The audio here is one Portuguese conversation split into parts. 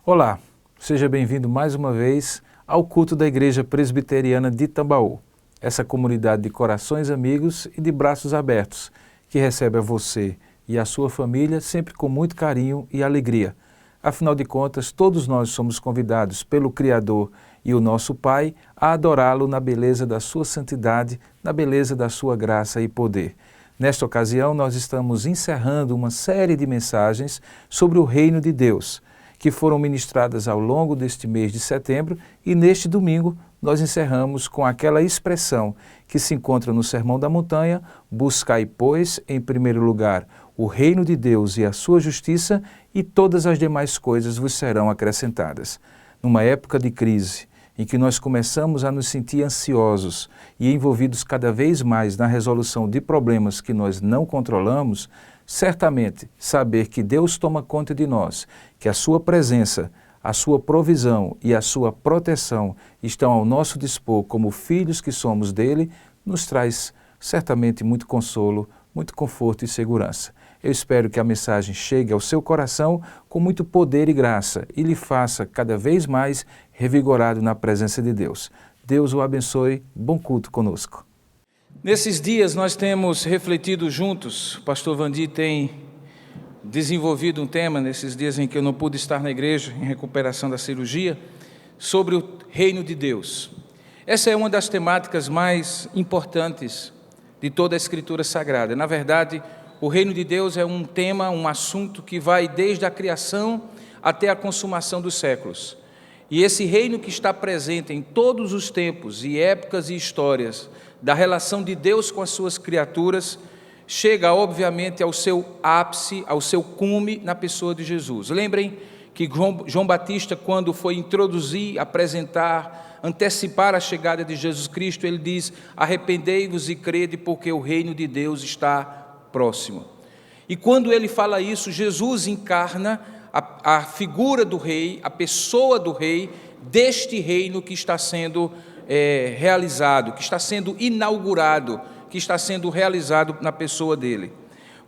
Olá, seja bem-vindo mais uma vez ao culto da Igreja Presbiteriana de Tambaú, essa comunidade de corações amigos e de braços abertos, que recebe a você e a sua família sempre com muito carinho e alegria. Afinal de contas, todos nós somos convidados pelo Criador e o nosso Pai a adorá-lo na beleza da sua santidade, na beleza da sua graça e poder. Nesta ocasião, nós estamos encerrando uma série de mensagens sobre o reino de Deus, que foram ministradas ao longo deste mês de setembro, e neste domingo nós encerramos com aquela expressão que se encontra no Sermão da Montanha: buscai, pois, em primeiro lugar, o reino de Deus e a sua justiça, e todas as demais coisas vos serão acrescentadas. Numa época de crise, em que nós começamos a nos sentir ansiosos e envolvidos cada vez mais na resolução de problemas que nós não controlamos, certamente saber que Deus toma conta de nós, que a sua presença, a sua provisão e a sua proteção estão ao nosso dispor como filhos que somos dele, nos traz certamente muito consolo, muito conforto e segurança. Eu espero que a mensagem chegue ao seu coração com muito poder e graça e lhe faça cada vez mais revigorado na presença de Deus. Deus o abençoe. Bom culto conosco. Nesses dias nós temos refletido juntos, o pastor Vandi tem desenvolvido um tema nesses dias em que eu não pude estar na igreja, em recuperação da cirurgia, sobre o reino de Deus. Essa é uma das temáticas mais importantes de toda a Escritura Sagrada. Na verdade, o reino de Deus é um tema, um assunto que vai desde a criação até a consumação dos séculos. E esse reino que está presente em todos os tempos e épocas e histórias da relação de Deus com as suas criaturas, chega obviamente ao seu ápice, ao seu cume na pessoa de Jesus. Lembrem que João Batista, quando foi introduzir, apresentar, antecipar a chegada de Jesus Cristo, ele diz: arrependei-vos e crede, porque o reino de Deus está próximo. E quando ele fala isso, Jesus encarna a figura do rei, a pessoa do rei, deste reino que está sendo realizado, que está sendo inaugurado, que está sendo realizado na pessoa dele.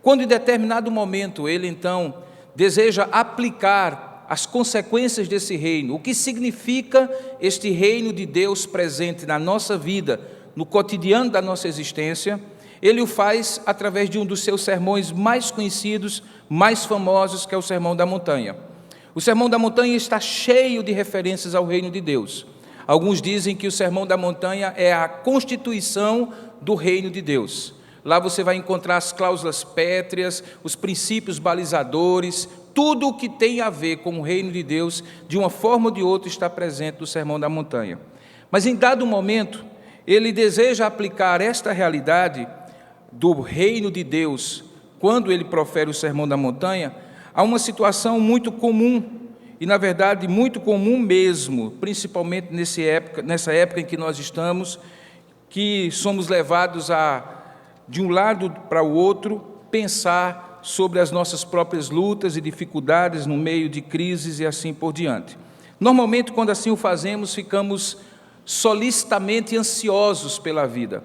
Quando em determinado momento ele então deseja aplicar as consequências desse reino, o que significa este reino de Deus presente na nossa vida, no cotidiano da nossa existência, ele o faz através de um dos seus sermões mais conhecidos, mais famosos, que é o Sermão da Montanha. O Sermão da Montanha está cheio de referências ao reino de Deus. Alguns dizem que o Sermão da Montanha é a constituição do reino de Deus. Lá você vai encontrar as cláusulas pétreas, os princípios balizadores, tudo o que tem a ver com o reino de Deus, de uma forma ou de outra, está presente no Sermão da Montanha. Mas em dado momento, ele deseja aplicar esta realidade do reino de Deus, quando ele profere o Sermão da Montanha, a uma situação muito comum, e na verdade muito comum mesmo, principalmente nessa época em que nós estamos, que somos levados a, de um lado para o outro, pensar sobre as nossas próprias lutas e dificuldades no meio de crises e assim por diante. Normalmente, quando assim o fazemos, ficamos solicitamente ansiosos pela vida.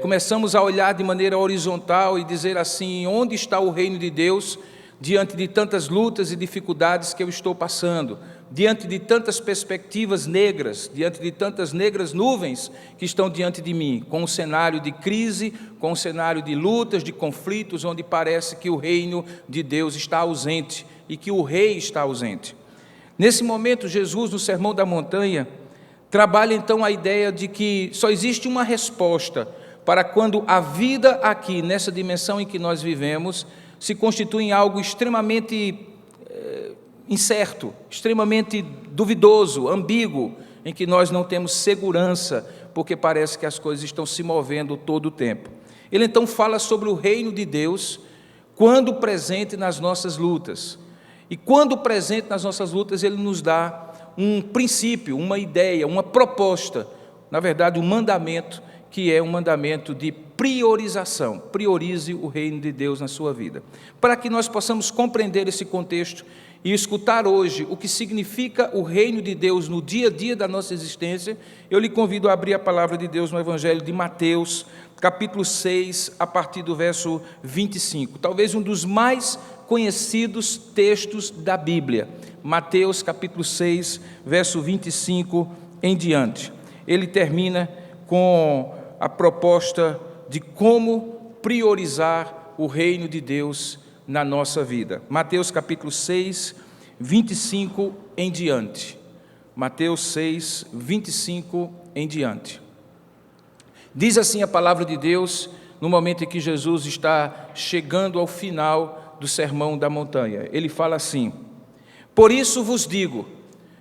Começamos a olhar de maneira horizontal e dizer assim: onde está o reino de Deus diante de tantas lutas e dificuldades que eu estou passando, diante de tantas perspectivas negras, diante de tantas negras nuvens que estão diante de mim, com um cenário de crise, com um cenário de lutas, de conflitos, onde parece que o reino de Deus está ausente e que o rei está ausente. Nesse momento, Jesus, no Sermão da Montanha, trabalha então a ideia de que só existe uma resposta para quando a vida aqui, nessa dimensão em que nós vivemos, se constitui em algo extremamente incerto, extremamente duvidoso, ambíguo, em que nós não temos segurança, porque parece que as coisas estão se movendo todo o tempo. Ele então fala sobre o reino de Deus quando presente nas nossas lutas. E quando presente nas nossas lutas, ele nos dá um princípio, uma ideia, uma proposta, na verdade um mandamento, que é um mandamento de priorização. Priorize o reino de Deus na sua vida. Para que nós possamos compreender esse contexto e escutar hoje o que significa o reino de Deus no dia a dia da nossa existência, eu lhe convido a abrir a palavra de Deus no Evangelho de Mateus, capítulo 6, a partir do verso 25, talvez um dos mais conhecidos textos da Bíblia. Mateus capítulo 6, verso 25 em diante. Ele termina com a proposta de como priorizar o reino de Deus na nossa vida. Mateus capítulo 6, 25 em diante. Mateus 6, 25 em diante. Diz assim a palavra de Deus, no momento em que Jesus está chegando ao final do Sermão da Montanha. Ele fala assim: por isso vos digo,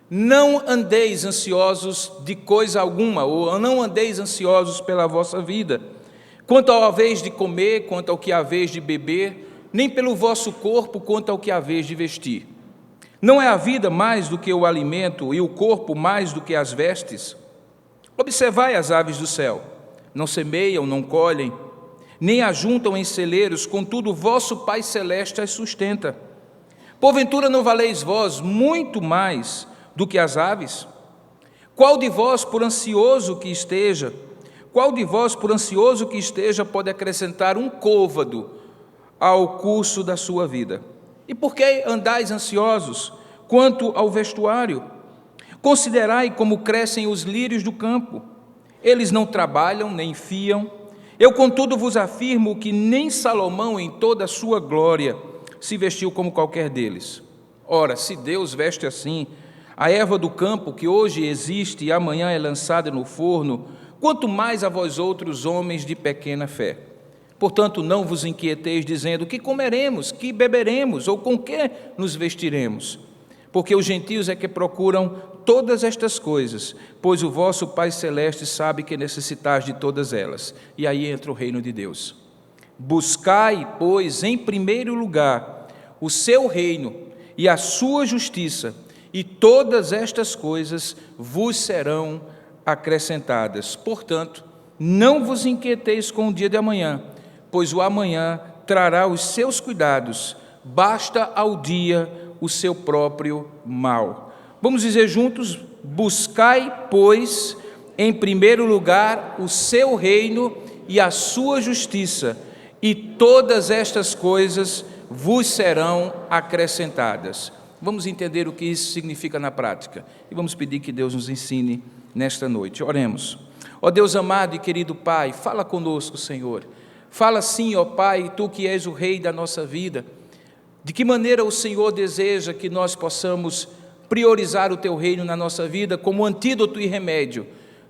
não andeis ansiosos de coisa alguma, ou não andeis ansiosos pela vossa vida, quanto ao haveis de comer, quanto ao que haveis de beber, nem pelo vosso corpo, quanto ao que haveis de vestir. Não é a vida mais do que o alimento, e o corpo mais do que as vestes? Observai as aves do céu, não semeiam, não colhem, nem ajuntam em celeiros, contudo vosso Pai Celeste as sustenta. Porventura não valeis vós muito mais do que as aves? Qual de vós, por ansioso que esteja, pode acrescentar um côvado ao curso da sua vida? E por que andais ansiosos quanto ao vestuário? Considerai como crescem os lírios do campo. Eles não trabalham, nem fiam. Eu, contudo, vos afirmo que nem Salomão, em toda a sua glória, se vestiu como qualquer deles. Ora, se Deus veste assim a erva do campo, que hoje existe e amanhã é lançada no forno, quanto mais a vós outros, homens de pequena fé. Portanto, não vos inquieteis, dizendo: que comeremos, que beberemos, ou com que nos vestiremos? Porque os gentios é que procuram todas estas coisas, pois o vosso Pai Celeste sabe que necessitais de todas elas. E aí entra o reino de Deus. Buscai, pois, em primeiro lugar o seu reino e a sua justiça, e todas estas coisas vos serão acrescentadas. Portanto, não vos inquieteis com o dia de amanhã, pois o amanhã trará os seus cuidados, basta ao dia o seu próprio mal. Vamos dizer juntos: buscai, pois, em primeiro lugar o seu reino e a sua justiça, e todas estas coisas vos serão acrescentadas. Vamos entender o que isso significa na prática e vamos pedir que Deus nos ensine nesta noite. Oremos. Ó Deus amado e querido Pai, fala conosco, Senhor. Fala sim, ó Pai, Tu que és o Rei da nossa vida. De que maneira o Senhor deseja que nós possamos priorizar o Teu reino na nossa vida como antídoto e remédio,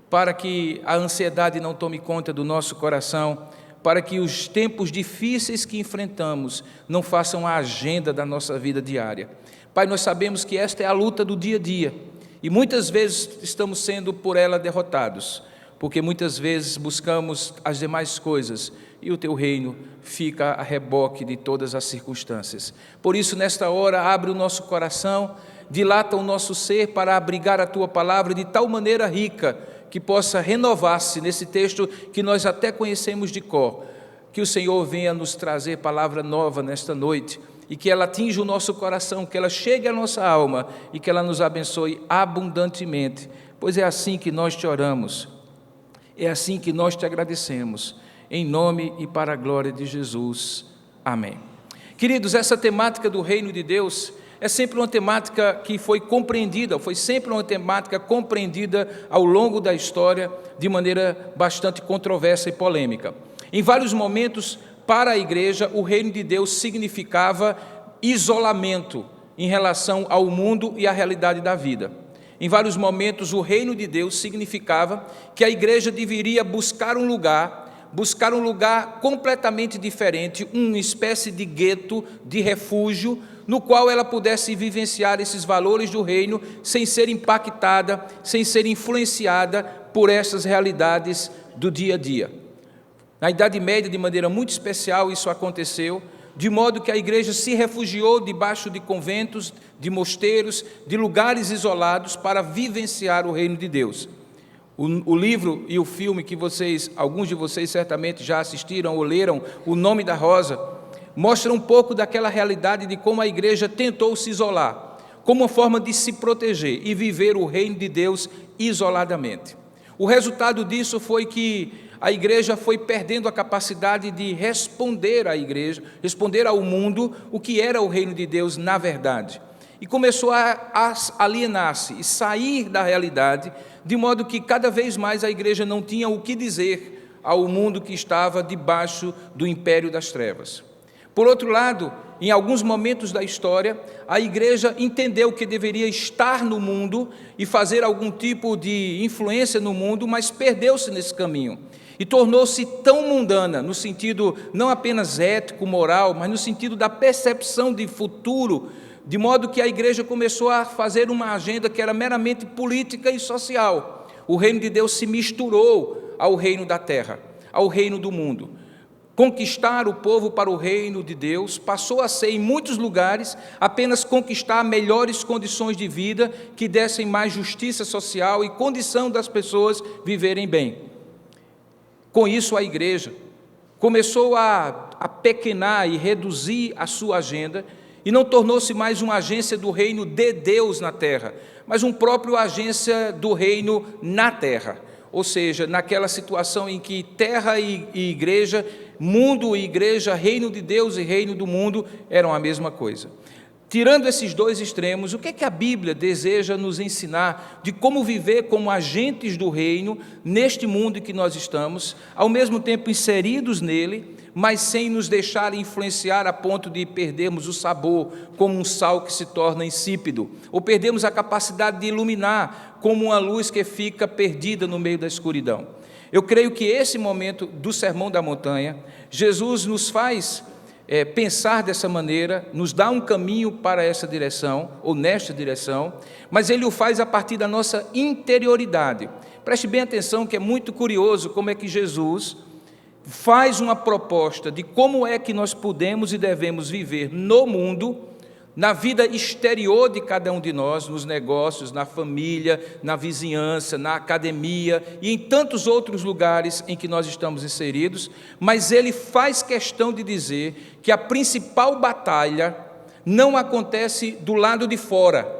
para que a ansiedade não tome conta do nosso coração, para que os tempos difíceis que enfrentamos não façam a agenda da nossa vida diária. Pai, nós sabemos que esta é a luta do dia a dia, e muitas vezes estamos sendo por ela derrotados, porque muitas vezes buscamos as demais coisas, e o Teu reino fica a reboque de todas as circunstâncias. Por isso, nesta hora, abre o nosso coração, dilata o nosso ser para abrigar a Tua palavra de tal maneira rica, que possa renovar-se nesse texto que nós até conhecemos de cor. Que o Senhor venha nos trazer palavra nova nesta noite, e que ela atinja o nosso coração, que ela chegue à nossa alma, e que ela nos abençoe abundantemente, pois é assim que nós te oramos, é assim que nós te agradecemos, em nome e para a glória de Jesus. Amém. Queridos, essa temática do reino de Deus é sempre uma temática que foi sempre uma temática compreendida ao longo da história de maneira bastante controversa e polêmica. Em vários momentos, para a igreja, o reino de Deus significava isolamento em relação ao mundo e à realidade da vida. Em vários momentos, o reino de Deus significava que a igreja deveria buscar um lugar completamente diferente, uma espécie de gueto, de refúgio, no qual ela pudesse vivenciar esses valores do reino sem ser impactada, sem ser influenciada por essas realidades do dia a dia. Na Idade Média, de maneira muito especial, isso aconteceu, de modo que a igreja se refugiou debaixo de conventos, de mosteiros, de lugares isolados para vivenciar o reino de Deus. O livro e o filme que alguns de vocês certamente já assistiram ou leram, O Nome da Rosa, mostra um pouco daquela realidade de como a igreja tentou se isolar, como uma forma de se proteger e viver o reino de Deus isoladamente. O resultado disso foi que a igreja foi perdendo a capacidade de responder ao mundo o que era o reino de Deus na verdade. E começou a alienar-se e sair da realidade, de modo que cada vez mais a igreja não tinha o que dizer ao mundo que estava debaixo do império das trevas. Por outro lado, em alguns momentos da história, a igreja entendeu que deveria estar no mundo e fazer algum tipo de influência no mundo, mas perdeu-se nesse caminho e tornou-se tão mundana, no sentido não apenas ético, moral, mas no sentido da percepção de futuro, de modo que a igreja começou a fazer uma agenda que era meramente política e social. O reino de Deus se misturou ao reino da terra, ao reino do mundo. Conquistar o povo para o reino de Deus passou a ser, em muitos lugares, apenas conquistar melhores condições de vida que dessem mais justiça social e condição das pessoas viverem bem. Com isso, a igreja começou a pequenar e reduzir a sua agenda e não tornou-se mais uma agência do reino de Deus na terra, mas uma própria agência do reino na terra. Ou seja, naquela situação em que terra e igreja, mundo e igreja, reino de Deus e reino do mundo eram a mesma coisa. Tirando esses dois extremos, o que é que a Bíblia deseja nos ensinar de como viver como agentes do reino neste mundo em que nós estamos, ao mesmo tempo inseridos nele, mas sem nos deixar influenciar a ponto de perdermos o sabor, como um sal que se torna insípido, ou perdermos a capacidade de iluminar, como uma luz que fica perdida no meio da escuridão. Eu creio que esse momento do Sermão da Montanha, Jesus nos faz pensar dessa maneira, nos dá um caminho para essa direção, ou nesta direção, mas Ele o faz a partir da nossa interioridade. Preste bem atenção que é muito curioso como é que Jesus faz uma proposta de como é que nós podemos e devemos viver no mundo, na vida exterior de cada um de nós, nos negócios, na família, na vizinhança, na academia e em tantos outros lugares em que nós estamos inseridos, mas ele faz questão de dizer que a principal batalha não acontece do lado de fora,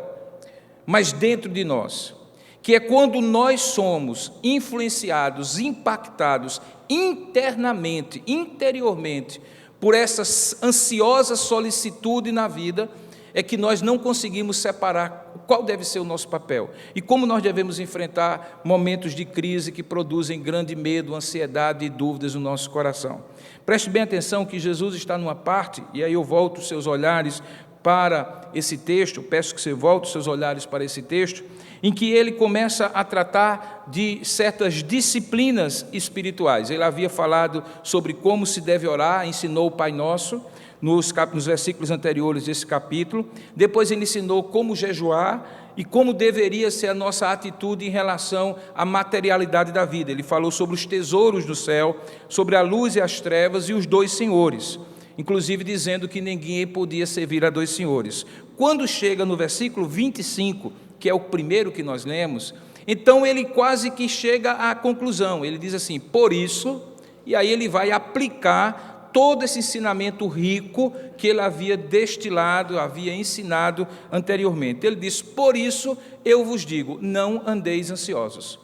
mas dentro de nós, que é quando nós somos influenciados, impactados internamente, interiormente, por essa ansiosa solicitude na vida, é que nós não conseguimos separar qual deve ser o nosso papel e como nós devemos enfrentar momentos de crise que produzem grande medo, ansiedade e dúvidas no nosso coração. Preste bem atenção que Jesus está numa parte, e aí eu volto os seus olhares para esse texto, peço que você volte os seus olhares para esse texto, em que ele começa a tratar de certas disciplinas espirituais. Ele havia falado sobre como se deve orar, ensinou o Pai Nosso, nos versículos anteriores desse capítulo. Depois ele ensinou como jejuar e como deveria ser a nossa atitude em relação à materialidade da vida. Ele falou sobre os tesouros do céu, sobre a luz e as trevas e os dois senhores, inclusive dizendo que ninguém podia servir a dois senhores. Quando chega no versículo 25, que é o primeiro que nós lemos, então ele quase que chega à conclusão. Ele diz assim, por isso, e aí ele vai aplicar todo esse ensinamento rico que ele havia destilado, havia ensinado anteriormente. Ele diz, por isso eu vos digo, não andeis ansiosos.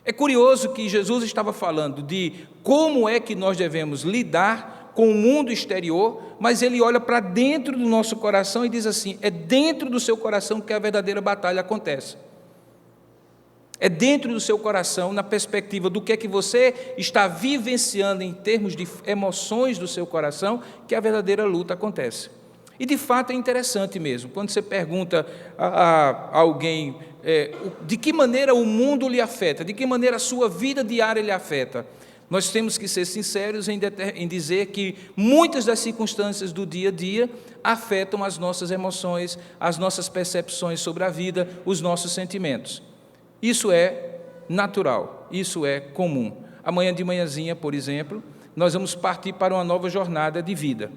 É curioso que Jesus estava falando de como é que nós devemos lidar com o mundo exterior, mas ele olha para dentro do nosso coração e diz assim, é dentro do seu coração que a verdadeira batalha acontece. É dentro do seu coração, na perspectiva do que é que você está vivenciando em termos de emoções do seu coração, que a verdadeira luta acontece. E de fato é interessante mesmo, quando você pergunta a alguém de que maneira o mundo lhe afeta, de que maneira a sua vida diária lhe afeta, nós temos que ser sinceros em dizer que muitas das circunstâncias do dia a dia afetam as nossas emoções, as nossas percepções sobre a vida, os nossos sentimentos. Isso é natural, isso é comum. Amanhã de manhãzinha, por exemplo, nós vamos partir para uma nova jornada de vida.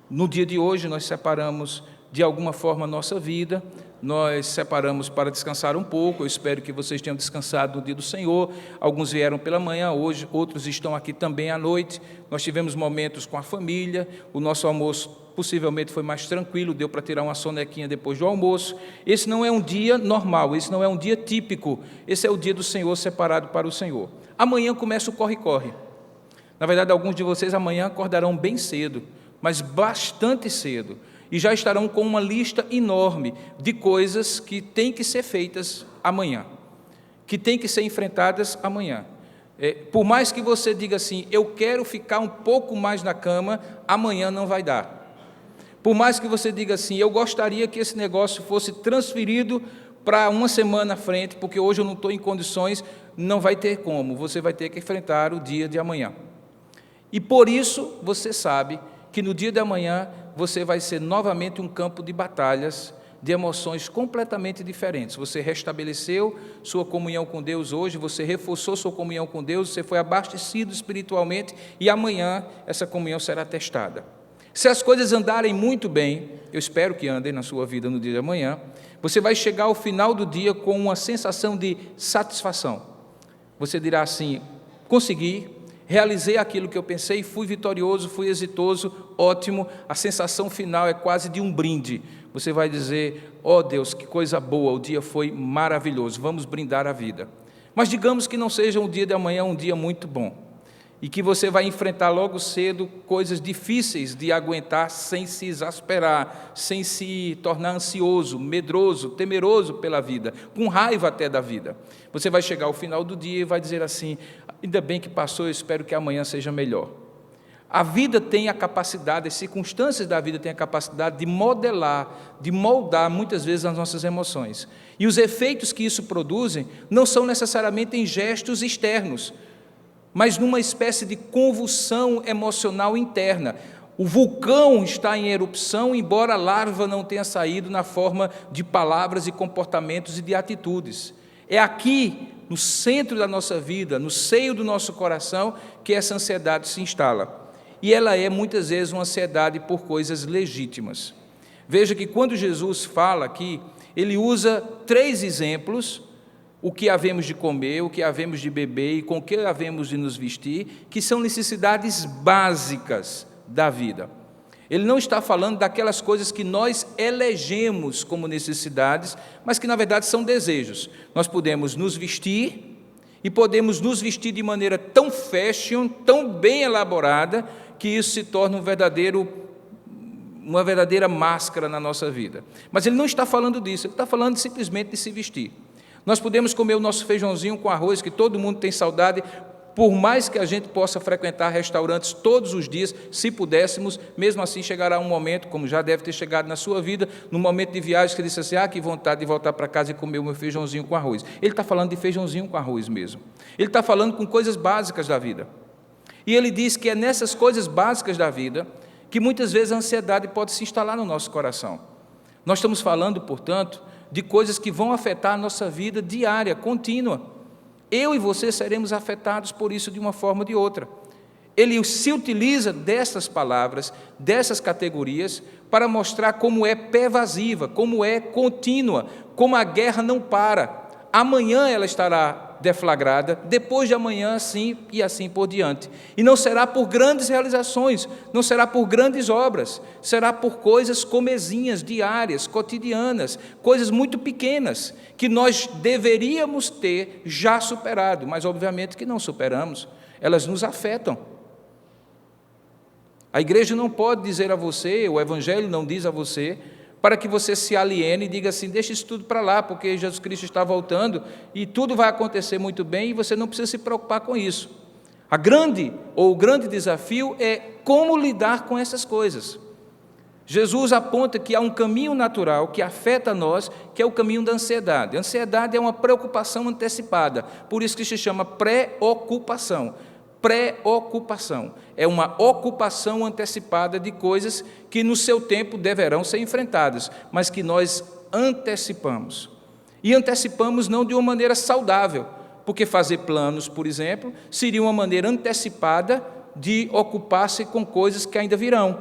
No dia de hoje, nós separamos de alguma forma a nossa vida, nós separamos para descansar um pouco. Eu espero que vocês tenham descansado no dia do Senhor. Alguns vieram pela manhã hoje, outros estão aqui também à noite. Nós tivemos momentos com a família, o nosso almoço possivelmente foi mais tranquilo, deu para tirar uma sonequinha depois do almoço. Esse não é um dia normal, esse não é um dia típico, esse é o dia do Senhor separado para o Senhor. Amanhã começa o corre-corre. Na verdade, alguns de vocês amanhã acordarão bem cedo, mas bastante cedo, e já estarão com uma lista enorme de coisas que têm que ser feitas amanhã, que têm que ser enfrentadas amanhã. Por mais que você diga assim, eu quero ficar um pouco mais na cama, amanhã não vai dar. Por mais que você diga assim, eu gostaria que esse negócio fosse transferido para uma semana à frente, porque hoje eu não estou em condições, não vai ter como, você vai ter que enfrentar o dia de amanhã. E por isso você sabe que no dia de amanhã você vai ser novamente um campo de batalhas, de emoções completamente diferentes. Você restabeleceu sua comunhão com Deus hoje, você reforçou sua comunhão com Deus, você foi abastecido espiritualmente e amanhã essa comunhão será testada. Se as coisas andarem muito bem, eu espero que andem na sua vida no dia de amanhã, você vai chegar ao final do dia com uma sensação de satisfação. Você dirá assim, consegui, realizei aquilo que eu pensei, fui vitorioso, fui exitoso, ótimo, a sensação final é quase de um brinde. Você vai dizer, ó Deus, que coisa boa, o dia foi maravilhoso, vamos brindar a vida. Mas digamos que não seja um dia de amanhã um dia muito bom, e que você vai enfrentar logo cedo coisas difíceis de aguentar sem se exasperar, sem se tornar ansioso, medroso, temeroso pela vida, com raiva até da vida. Você vai chegar ao final do dia e vai dizer assim, ainda bem que passou, eu espero que amanhã seja melhor. A vida tem a capacidade, as circunstâncias da vida têm a capacidade de modelar, de moldar muitas vezes as nossas emoções. E os efeitos que isso produzem não são necessariamente em gestos externos, mas numa espécie de convulsão emocional interna. O vulcão está em erupção, embora a larva não tenha saído na forma de palavras e comportamentos e de atitudes. É aqui, no centro da nossa vida, no seio do nosso coração, que essa ansiedade se instala. E ela é, muitas vezes, uma ansiedade por coisas legítimas. Veja que quando Jesus fala aqui, ele usa 3 exemplos, o que havemos de comer, o que havemos de beber e com o que havemos de nos vestir, que são necessidades básicas da vida. Ele não está falando daquelas coisas que nós elegemos como necessidades, mas que na verdade são desejos. Nós podemos nos vestir e podemos nos vestir de maneira tão fashion, tão bem elaborada, que isso se torna uma verdadeira máscara na nossa vida. Mas ele não está falando disso, ele está falando simplesmente de se vestir. Nós podemos comer o nosso feijãozinho com arroz, que todo mundo tem saudade, por mais que a gente possa frequentar restaurantes todos os dias, se pudéssemos, mesmo assim chegará um momento, como já deve ter chegado na sua vida, num momento de viagem que disse assim, que vontade de voltar para casa e comer o meu feijãozinho com arroz. Ele está falando de feijãozinho com arroz mesmo. Ele está falando com coisas básicas da vida. E ele diz que é nessas coisas básicas da vida que muitas vezes a ansiedade pode se instalar no nosso coração. Nós estamos falando, portanto, de coisas que vão afetar a nossa vida diária, contínua. Eu e você seremos afetados por isso de uma forma ou de outra. Ele se utiliza dessas palavras, dessas categorias, para mostrar como é pervasiva, como é contínua, como a guerra não para. Amanhã ela estará deflagrada, depois de amanhã assim e assim por diante. E não será por grandes realizações, não será por grandes obras, será por coisas comezinhas, diárias, cotidianas, coisas muito pequenas, que nós deveríamos ter já superado, mas obviamente que não superamos, elas nos afetam. A igreja não pode dizer a você, o Evangelho não diz a você, para que você se aliene e diga assim, deixa isso tudo para lá, porque Jesus Cristo está voltando e tudo vai acontecer muito bem e você não precisa se preocupar com isso. O grande desafio é como lidar com essas coisas. Jesus aponta que há um caminho natural que afeta nós, que é o caminho da ansiedade. A ansiedade é uma preocupação antecipada, por isso que se chama preocupação. Preocupação é uma ocupação antecipada de coisas que no seu tempo deverão ser enfrentadas, mas que nós antecipamos. E antecipamos não de uma maneira saudável, porque fazer planos, por exemplo, seria uma maneira antecipada de ocupar-se com coisas que ainda virão.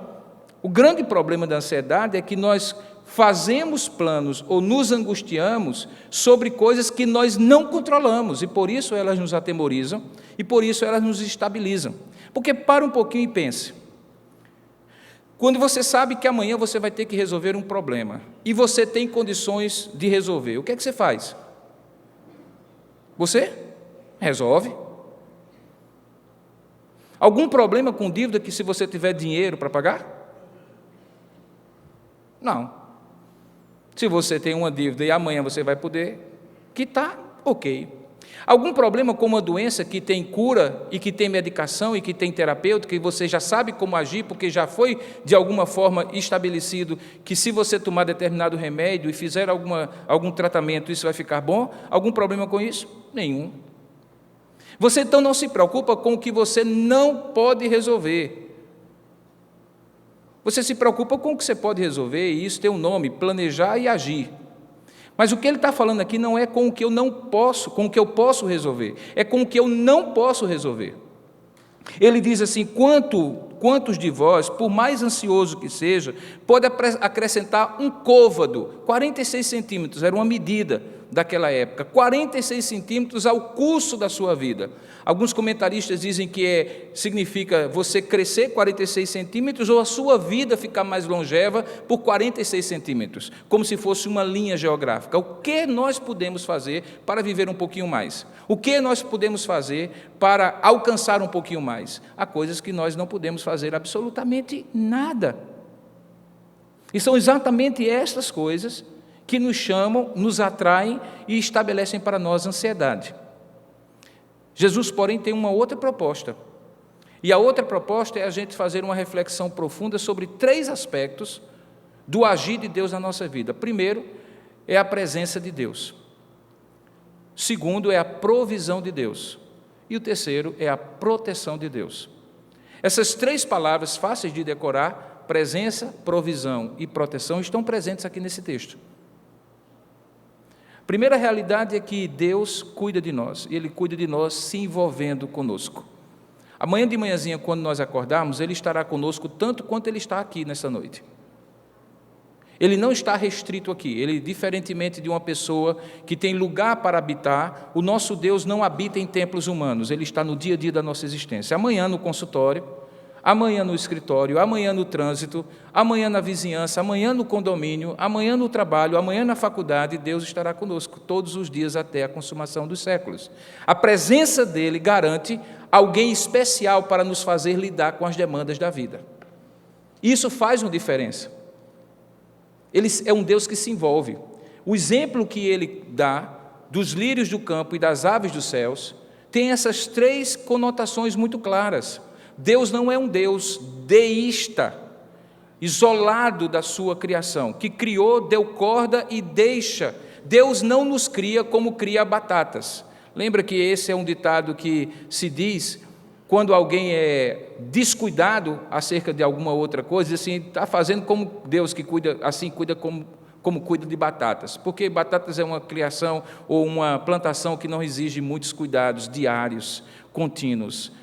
O grande problema da ansiedade é que nós fazemos planos ou nos angustiamos sobre coisas que nós não controlamos, e por isso elas nos atemorizam, e por isso elas nos estabilizam. Porque para um pouquinho e pense. Quando você sabe que amanhã você vai ter que resolver um problema, e você tem condições de resolver, o que é que você faz? Você resolve. Algum problema com dívida que se você tiver dinheiro para pagar? Não. Se você tem uma dívida e amanhã você vai poder quitar, ok. Algum problema com uma doença que tem cura e que tem medicação e que tem terapêutica e você já sabe como agir porque já foi de alguma forma estabelecido que se você tomar determinado remédio e fizer algum tratamento isso vai ficar bom? Algum problema com isso? Nenhum. Você então não se preocupa com o que você não pode resolver. Você se preocupa com o que você pode resolver, e isso tem um nome, planejar e agir. Mas o que ele está falando aqui não é com o que eu não posso, com o que eu posso resolver, é com o que eu não posso resolver. Ele diz assim, quantos de vós, por mais ansioso que seja, pode acrescentar um côvado, 46 centímetros, era uma medida daquela época, 46 centímetros ao curso da sua vida. Alguns comentaristas dizem que significa você crescer 46 centímetros ou a sua vida ficar mais longeva por 46 centímetros, como se fosse uma linha geográfica. O que nós podemos fazer para viver um pouquinho mais? O que nós podemos fazer para alcançar um pouquinho mais? Há coisas que nós não podemos fazer absolutamente nada. E são exatamente estas coisas que nos chamam, nos atraem e estabelecem para nós ansiedade. Jesus, porém, tem uma outra proposta. E a outra proposta é a gente fazer uma reflexão profunda sobre 3 aspectos do agir de Deus na nossa vida. Primeiro, é a presença de Deus. Segundo, é a provisão de Deus. E o terceiro é a proteção de Deus. Essas 3 palavras fáceis de decorar, presença, provisão e proteção, estão presentes aqui nesse texto. Primeira realidade é que Deus cuida de nós, e Ele cuida de nós se envolvendo conosco. Amanhã de manhãzinha, quando nós acordarmos, Ele estará conosco tanto quanto Ele está aqui nessa noite. Ele não está restrito aqui, Ele, diferentemente de uma pessoa que tem lugar para habitar, o nosso Deus não habita em templos humanos, Ele está no dia a dia da nossa existência. Amanhã no consultório, amanhã no escritório, amanhã no trânsito, amanhã na vizinhança, amanhã no condomínio, amanhã no trabalho, amanhã na faculdade, Deus estará conosco todos os dias até a consumação dos séculos. A presença dEle garante alguém especial para nos fazer lidar com as demandas da vida. Isso faz uma diferença. Ele é um Deus que se envolve. O exemplo que Ele dá dos lírios do campo e das aves dos céus tem essas 3 conotações muito claras. Deus não é um Deus deísta, isolado da sua criação, que criou, deu corda e deixa. Deus não nos cria como cria batatas. Lembra que esse é um ditado que se diz quando alguém é descuidado acerca de alguma outra coisa, diz assim, está fazendo como Deus que cuida, assim cuida como cuida de batatas, porque batatas é uma criação ou uma plantação que não exige muitos cuidados diários, contínuos.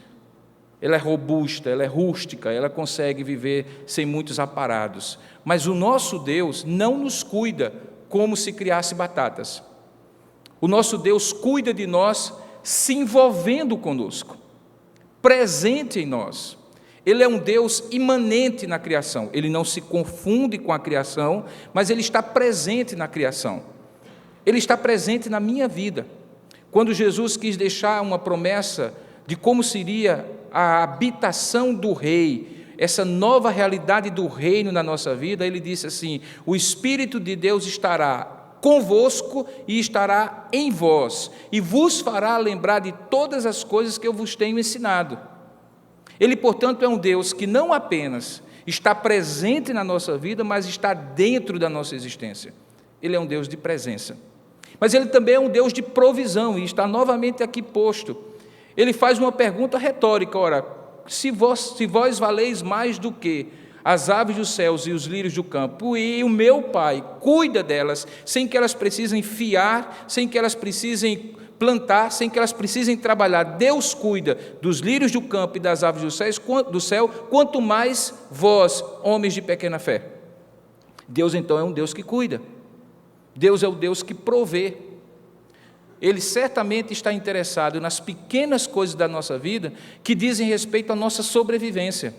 Ela é robusta, ela é rústica, ela consegue viver sem muitos aparados. Mas o nosso Deus não nos cuida como se criasse batatas. O nosso Deus cuida de nós se envolvendo conosco, presente em nós. Ele é um Deus imanente na criação. Ele não se confunde com a criação, mas Ele está presente na criação. Ele está presente na minha vida. Quando Jesus quis deixar uma promessa de como seria a habitação do Rei, essa nova realidade do reino na nossa vida, Ele disse assim, o Espírito de Deus estará convosco e estará em vós, e vos fará lembrar de todas as coisas que eu vos tenho ensinado. Ele, portanto, é um Deus que não apenas está presente na nossa vida, mas está dentro da nossa existência. Ele é um Deus de presença. Mas Ele também é um Deus de provisão, e está novamente aqui posto. Ele faz uma pergunta retórica, ora, se vós valeis mais do que as aves dos céus e os lírios do campo, e o meu Pai cuida delas, sem que elas precisem fiar, sem que elas precisem plantar, sem que elas precisem trabalhar, Deus cuida dos lírios do campo e das aves do céu, quanto mais vós, homens de pequena fé. Deus então é um Deus que cuida. Deus é o Deus que provê. Ele certamente está interessado nas pequenas coisas da nossa vida que dizem respeito à nossa sobrevivência.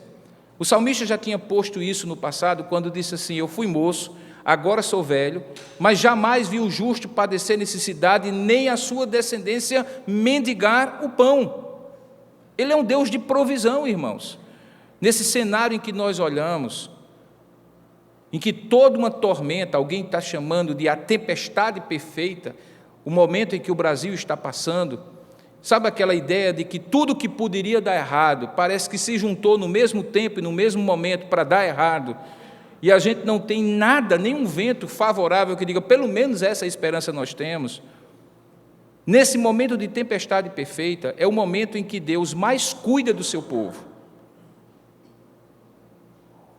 O salmista já tinha posto isso no passado, quando disse assim: eu fui moço, agora sou velho, mas jamais vi o justo padecer necessidade, nem a sua descendência mendigar o pão. Ele é um Deus de provisão, irmãos. Nesse cenário em que nós olhamos, em que toda uma tormenta, alguém está chamando de a tempestade perfeita, o momento em que o Brasil está passando, sabe aquela ideia de que tudo que poderia dar errado, parece que se juntou no mesmo tempo e no mesmo momento para dar errado, e a gente não tem nada, nenhum vento favorável que diga, pelo menos essa esperança nós temos. Nesse momento de tempestade perfeita, é o momento em que Deus mais cuida do seu povo.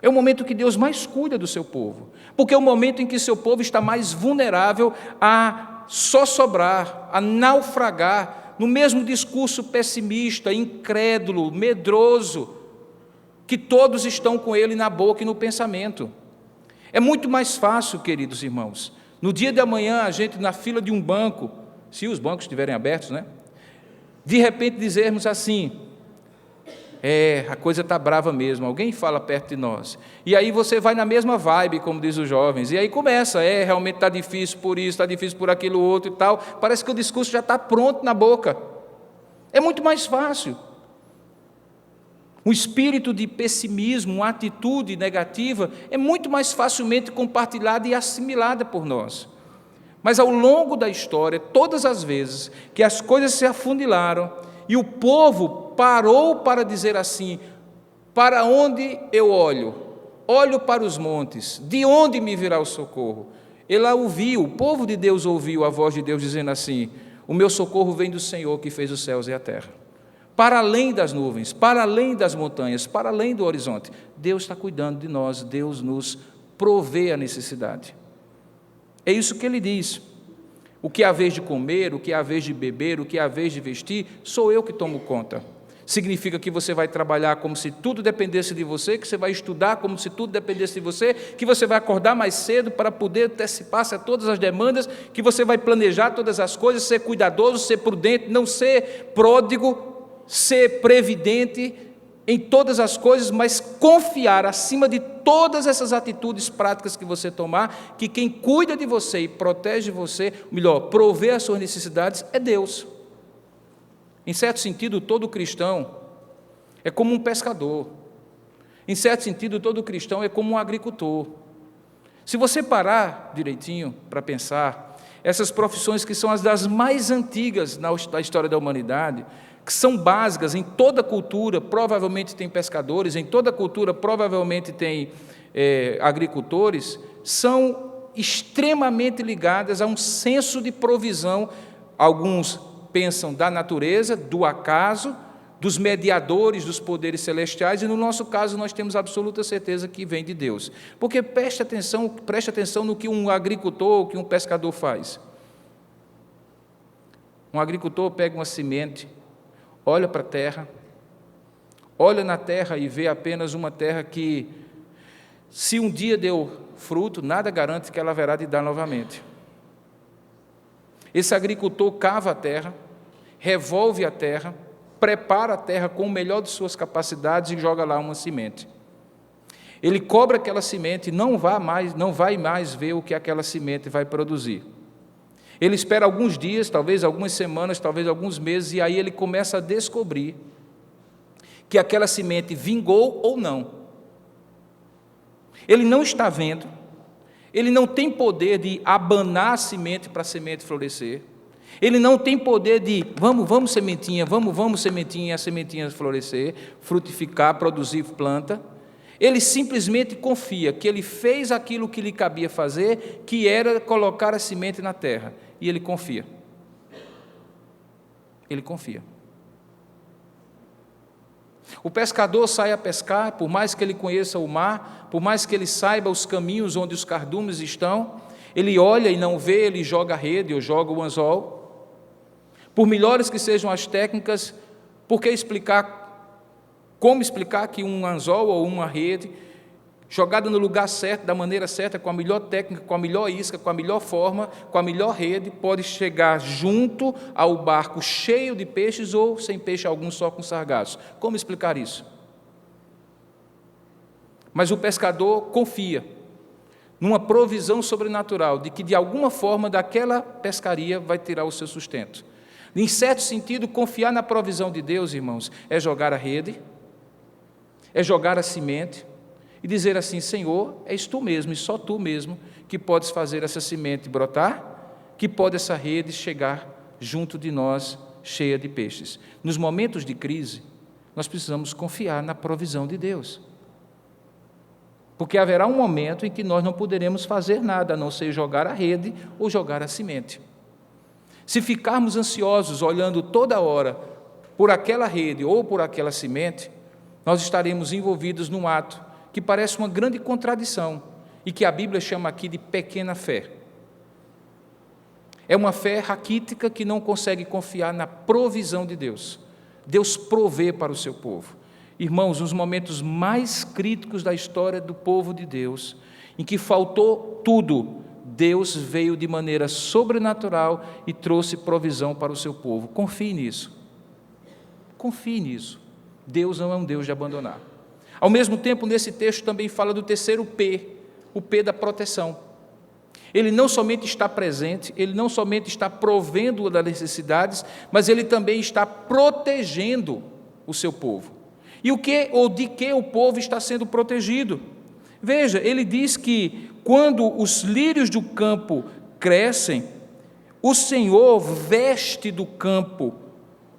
É o momento que Deus mais cuida do seu povo, porque é o momento em que seu povo está mais vulnerável a só sobrar, a naufragar, no mesmo discurso pessimista, incrédulo, medroso, que todos estão com ele na boca e no pensamento. É muito mais fácil, queridos irmãos, no dia de amanhã, a gente na fila de um banco, se os bancos estiverem abertos, né? De repente dizermos assim: a coisa está brava mesmo, alguém fala perto de nós, e aí você vai na mesma vibe, como diz os jovens, e aí começa, realmente está difícil por isso, está difícil por aquilo outro e tal, parece que o discurso já está pronto na boca. É muito mais fácil. Um espírito de pessimismo, uma atitude negativa, é muito mais facilmente compartilhada e assimilada por nós. Mas ao longo da história, todas as vezes que as coisas se afundilaram, e o povo parou para dizer assim: para onde eu olho? Olho para os montes, de onde me virá o socorro? Ele ouviu, o povo de Deus ouviu a voz de Deus dizendo assim: o meu socorro vem do Senhor que fez os céus e a terra. Para além das nuvens, para além das montanhas, para além do horizonte, Deus está cuidando de nós, Deus nos provê a necessidade. É isso que ele diz. O que é a vez de comer, o que é a vez de beber, o que é a vez de vestir, sou eu que tomo conta. Significa que você vai trabalhar como se tudo dependesse de você, que você vai estudar como se tudo dependesse de você, que você vai acordar mais cedo para poder antecipar-se a todas as demandas, que você vai planejar todas as coisas, ser cuidadoso, ser prudente, não ser pródigo, ser previdente em todas as coisas, mas confiar acima de todas essas atitudes práticas que você tomar, que quem cuida de você e protege você, melhor, provê as suas necessidades, é Deus. Em certo sentido, todo cristão é como um pescador. Em certo sentido, todo cristão é como um agricultor. Se você parar direitinho para pensar, essas profissões que são as das mais antigas na história da humanidade, que são básicas em toda cultura, provavelmente tem pescadores, em toda cultura provavelmente tem agricultores, são extremamente ligadas a um senso de provisão. Alguns pensam da natureza, do acaso, dos mediadores dos poderes celestiais, e no nosso caso nós temos absoluta certeza que vem de Deus. Porque preste atenção no que um agricultor, que um pescador faz. Um agricultor pega uma semente, olha para a terra, olha na terra e vê apenas uma terra que, se um dia deu fruto, nada garante que ela haverá de dar novamente. Esse agricultor cava a terra, revolve a terra, prepara a terra com o melhor de suas capacidades e joga lá uma semente. Ele cobra aquela semente e não vai mais ver o que aquela semente vai produzir. Ele espera alguns dias, talvez algumas semanas, talvez alguns meses, e aí ele começa a descobrir que aquela semente vingou ou não. Ele não está vendo, ele não tem poder de abanar a semente para a semente florescer, ele não tem poder de, vamos sementinha, vamos sementinha, a sementinha florescer, frutificar, produzir planta. Ele simplesmente confia que ele fez aquilo que lhe cabia fazer, que era colocar a semente na terra. E ele confia. Ele confia. O pescador sai a pescar, por mais que ele conheça o mar, por mais que ele saiba os caminhos onde os cardumes estão, ele olha e não vê, ele joga a rede ou joga o anzol. Por melhores que sejam as técnicas, como explicar que um anzol ou uma rede jogada no lugar certo, da maneira certa, com a melhor técnica, com a melhor isca, com a melhor forma, com a melhor rede, pode chegar junto ao barco cheio de peixes ou sem peixe algum, só com sargaços. Como explicar isso? Mas o pescador confia numa provisão sobrenatural, de que de alguma forma daquela pescaria vai tirar o seu sustento. Em certo sentido, confiar na provisão de Deus, irmãos, é jogar a rede, é jogar a semente, e dizer assim: Senhor, és Tu mesmo, e só Tu mesmo, que podes fazer essa semente brotar, que pode essa rede chegar junto de nós, cheia de peixes. Nos momentos de crise, nós precisamos confiar na provisão de Deus. Porque haverá um momento em que nós não poderemos fazer nada, a não ser jogar a rede ou jogar a semente. Se ficarmos ansiosos, olhando toda hora por aquela rede ou por aquela semente, nós estaremos envolvidos num ato que parece uma grande contradição e que a Bíblia chama aqui de pequena fé. É uma fé raquítica que não consegue confiar na provisão de Deus. Deus provê para o seu povo. Irmãos, nos momentos mais críticos da história do povo de Deus, em que faltou tudo, Deus veio de maneira sobrenatural e trouxe provisão para o seu povo. Confie nisso. Confie nisso. Deus não é um Deus de abandonar. Ao mesmo tempo, nesse texto também fala do terceiro P, o P da proteção. Ele não somente está presente, ele não somente está provendo das necessidades, mas ele também está protegendo o seu povo. E o que ou de que o povo está sendo protegido? Veja, ele diz que quando os lírios do campo crescem, o Senhor veste do campo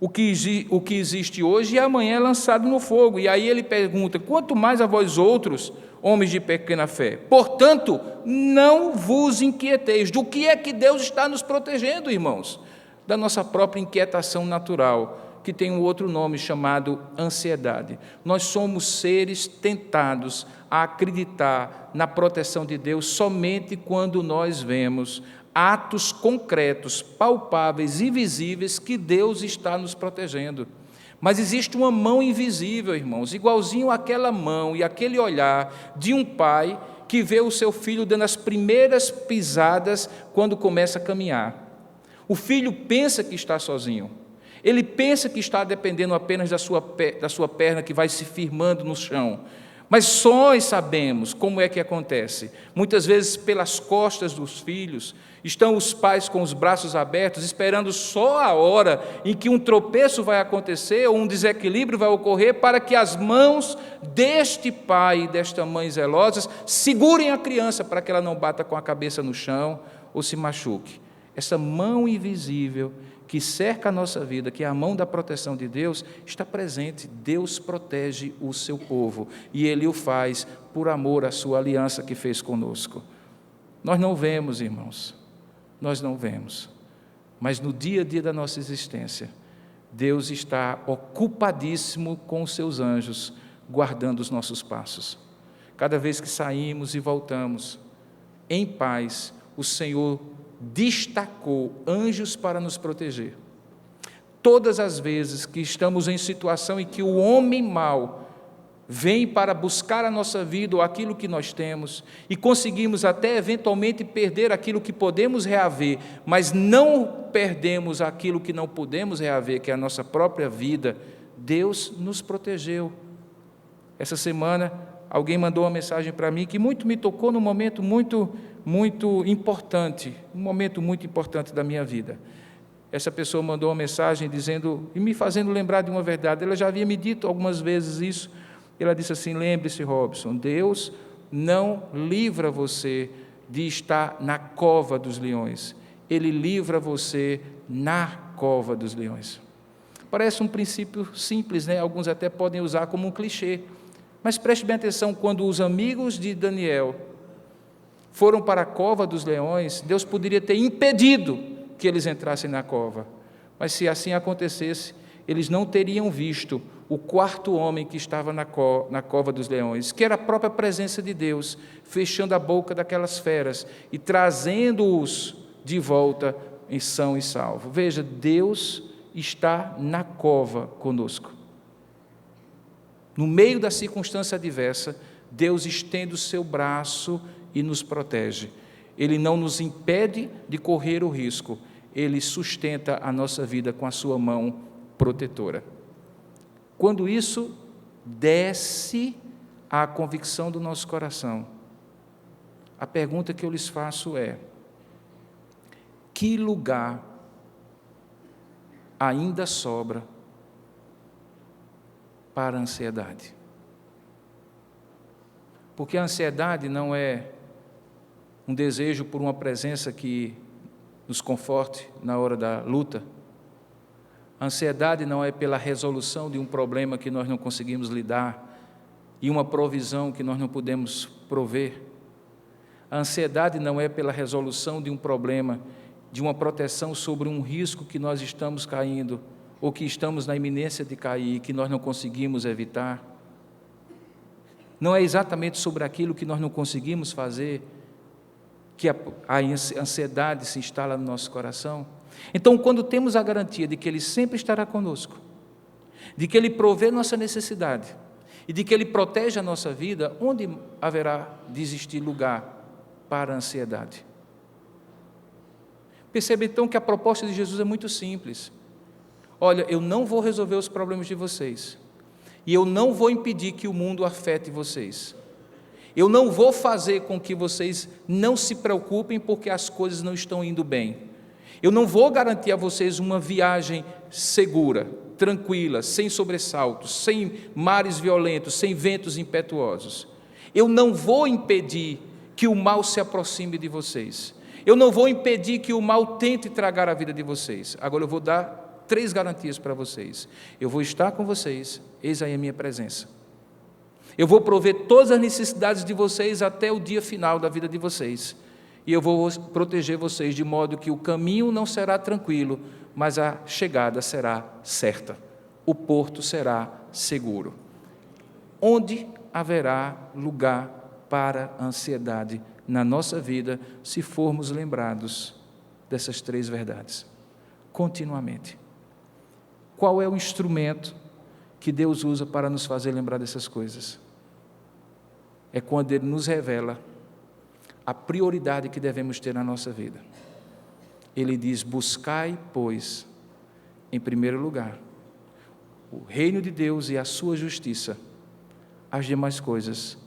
o que existe hoje e amanhã é lançado no fogo. E aí ele pergunta: quanto mais a vós outros, homens de pequena fé? Portanto, não vos inquieteis. Do que é que Deus está nos protegendo, irmãos? Da nossa própria inquietação natural, que tem um outro nome chamado ansiedade. Nós somos seres tentados a acreditar na proteção de Deus somente quando nós vemos atos concretos, palpáveis e visíveis que Deus está nos protegendo. Mas existe uma mão invisível, irmãos, igualzinho àquela mão e aquele olhar de um pai que vê o seu filho dando as primeiras pisadas quando começa a caminhar. O filho pensa que está sozinho. Ele pensa que está dependendo apenas da sua perna que vai se firmando no chão. Mas só nós sabemos como é que acontece. Muitas vezes, pelas costas dos filhos, estão os pais com os braços abertos, esperando só a hora em que um tropeço vai acontecer ou um desequilíbrio vai ocorrer para que as mãos deste pai e desta mãe zelosas segurem a criança para que ela não bata com a cabeça no chão ou se machuque. Essa mão invisível que cerca a nossa vida, que é a mão da proteção de Deus, está presente. Deus protege o seu povo, e Ele o faz por amor à sua aliança que fez conosco. Nós não vemos, irmãos, nós não vemos, mas no dia a dia da nossa existência, Deus está ocupadíssimo com os seus anjos, guardando os nossos passos. Cada vez que saímos e voltamos, em paz, o Senhor destacou anjos para nos proteger. Todas as vezes que estamos em situação em que o homem mau vem para buscar a nossa vida ou aquilo que nós temos, e conseguimos até eventualmente perder aquilo que podemos reaver, mas não perdemos aquilo que não podemos reaver, que é a nossa própria vida, Deus nos protegeu. Essa semana, alguém mandou uma mensagem para mim que muito me tocou num momento muito importante, um momento muito importante da minha vida. Essa pessoa mandou uma mensagem dizendo, e me fazendo lembrar de uma verdade. Ela já havia me dito algumas vezes isso. Ela disse assim: lembre-se, Robson, Deus não livra você de estar na cova dos leões. Ele livra você na cova dos leões. Parece um princípio simples, né? Alguns até podem usar como um clichê. Mas preste bem atenção, quando os amigos de Daniel foram para a cova dos leões, Deus poderia ter impedido que eles entrassem na cova. Mas se assim acontecesse, eles não teriam visto o quarto homem que estava na cova dos leões, que era a própria presença de Deus, fechando a boca daquelas feras e trazendo-os de volta em são e salvo. Veja, Deus está na cova conosco. No meio da circunstância adversa, Deus estende o seu braço e nos protege. Ele não nos impede de correr o risco, Ele sustenta a nossa vida com a sua mão protetora. Quando isso desce à convicção do nosso coração, a pergunta que eu lhes faço é: que lugar ainda sobra para a ansiedade? Porque a ansiedade não é um desejo por uma presença que nos conforte na hora da luta. A ansiedade não é pela resolução de um problema que nós não conseguimos lidar e uma provisão que nós não podemos prover. A ansiedade não é pela resolução de um problema, de uma proteção sobre um risco que nós estamos caindo ou que estamos na iminência de cair e que nós não conseguimos evitar. Não é exatamente sobre aquilo que nós não conseguimos fazer que a ansiedade se instala no nosso coração. Então, quando temos a garantia de que Ele sempre estará conosco, de que Ele provê nossa necessidade e de que Ele protege a nossa vida, onde haverá de existir lugar para a ansiedade? Perceba então que a proposta de Jesus é muito simples. Olha, eu não vou resolver os problemas de vocês, e eu não vou impedir que o mundo afete vocês. Eu não vou fazer com que vocês não se preocupem porque as coisas não estão indo bem. Eu não vou garantir a vocês uma viagem segura, tranquila, sem sobressaltos, sem mares violentos, sem ventos impetuosos. Eu não vou impedir que o mal se aproxime de vocês. Eu não vou impedir que o mal tente tragar a vida de vocês. Agora eu vou dar 3 garantias para vocês. Eu vou estar com vocês, eis aí a minha presença. Eu vou prover todas as necessidades de vocês até o dia final da vida de vocês. E eu vou proteger vocês de modo que o caminho não será tranquilo, mas a chegada será certa. O porto será seguro. Onde haverá lugar para a ansiedade na nossa vida, se formos lembrados dessas 3 verdades, continuamente? Qual é o instrumento que Deus usa para nos fazer lembrar dessas coisas? É quando Ele nos revela a prioridade que devemos ter na nossa vida. Ele diz: buscai, pois, em primeiro lugar, o reino de Deus e a sua justiça, as demais coisas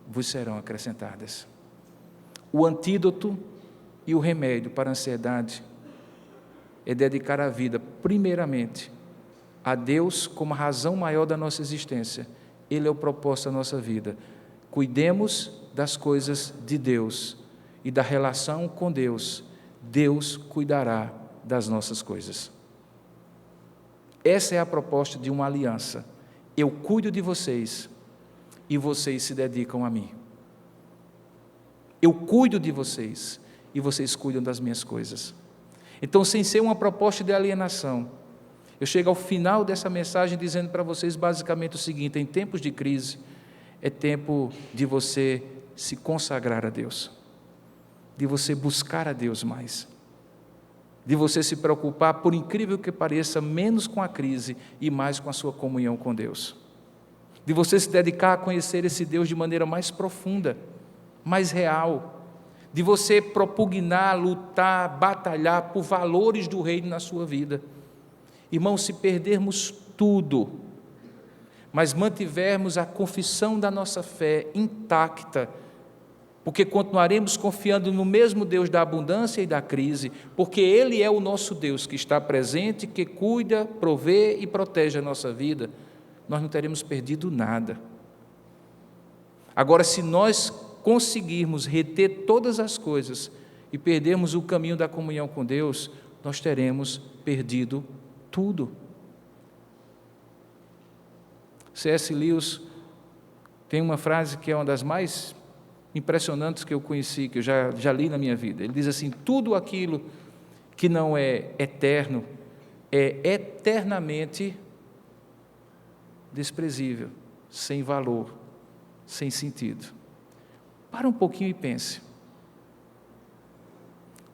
vos serão acrescentadas. O antídoto e o remédio para a ansiedade é dedicar a vida, primeiramente, a Deus como a razão maior da nossa existência. Ele é o propósito da nossa vida. Cuidemos das coisas de Deus e da relação com Deus. Deus cuidará das nossas coisas. Essa é a proposta de uma aliança. Eu cuido de vocês e vocês se dedicam a mim. Eu cuido de vocês e vocês cuidam das minhas coisas. Então, sem ser uma proposta de alienação, eu chego ao final dessa mensagem dizendo para vocês basicamente o seguinte: em tempos de crise, é tempo de você se consagrar a Deus, de você buscar a Deus mais, de você se preocupar, por incrível que pareça, menos com a crise e mais com a sua comunhão com Deus, de você se dedicar a conhecer esse Deus de maneira mais profunda, mais real, de você propugnar, lutar, batalhar por valores do reino na sua vida. Irmãos, se perdermos tudo, mas mantivermos a confissão da nossa fé intacta, porque continuaremos confiando no mesmo Deus da abundância e da crise, porque Ele é o nosso Deus que está presente, que cuida, provê e protege a nossa vida, nós não teremos perdido nada. Agora, se nós conseguirmos reter todas as coisas e perdermos o caminho da comunhão com Deus, nós teremos perdido tudo. C.S. Lewis tem uma frase que é uma das mais impressionantes que eu conheci, que eu já li na minha vida. Ele diz assim: tudo aquilo que não é eterno é eternamente desprezível, sem valor, sem sentido. Para um pouquinho e pense.